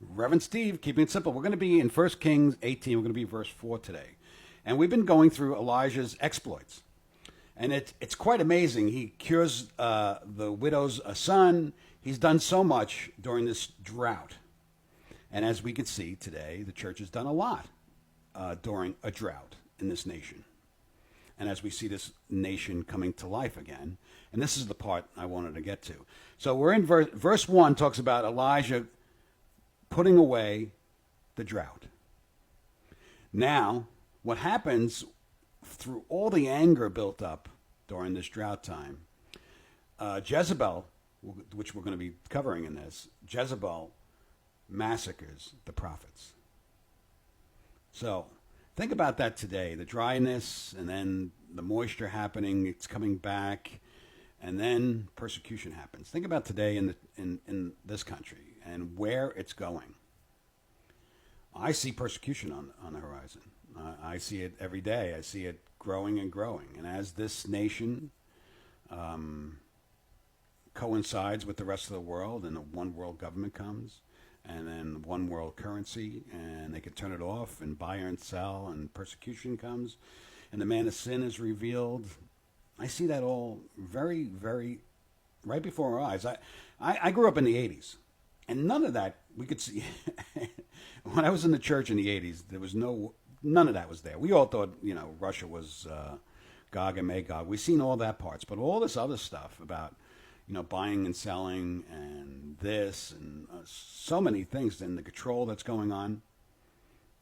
Reverend Steve, keeping it simple. We're going to be in 1 Kings 18. We're going to be verse 4 today. And we've been going through Elijah's exploits. And it's quite amazing. He cures the widow's son. He's done so much during this drought. And as we can see today, the church has done a lot during a drought in this nation. And as we see this nation coming to life again, and this is the part I wanted to get to. So we're in verse 1 talks about Elijah putting away the drought. Now, what happens through all the anger built up during this drought time, Jezebel, which we're going to be covering in this, Jezebel massacres the prophets. So think about that today, the dryness and then the moisture happening, it's coming back, and then persecution happens. Think about today in this country and where it's going. I see persecution on the horizon. I see it every day. I see it growing and growing. And as this nation coincides with the rest of the world and a one world government comes, and then one world currency, and they can turn it off and buy and sell, and persecution comes, and the man of sin is revealed. I see that all very, very right before our eyes. I grew up in the 80s, and none of that we could see. When I was in the church in the 80s, there was none of that was there. We all thought, Russia was Gog and Magog. We've seen all that parts, but all this other stuff about, buying and selling and this and so many things and the control that's going on,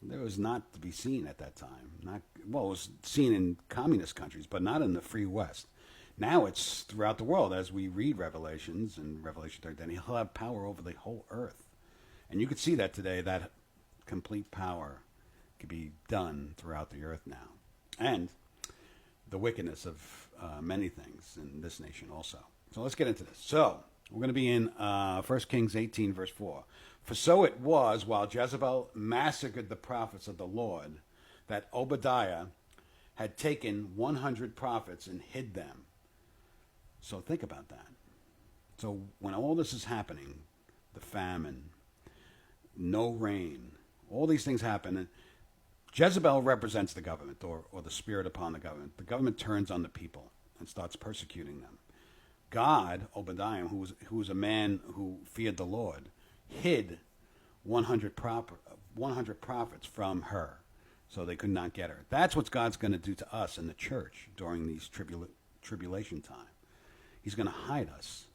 there was not to be seen at that time. It was seen in communist countries, but not in the free West. Now it's throughout the world. As we read Revelations and Revelation 13, he'll have power over the whole earth. And you could see that today, that complete power could be done throughout the earth now. And the wickedness of many things in this nation also. So let's get into this. So we're going to be in 1 Kings 18, verse 4. For so it was, while Jezebel massacred the prophets of the Lord, that Obadiah had taken 100 prophets and hid them. So think about that. So when all this is happening, the famine, no rain, all these things happen, Jezebel represents the government or the spirit upon the government. The government turns on the people and starts persecuting them. God, Obadiah, who was a man who feared the Lord, hid 100 prophets from her so they could not get her. That's what God's going to do to us in the church during these tribulation time. He's going to hide us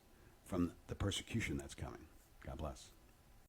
from the persecution that's coming. God bless.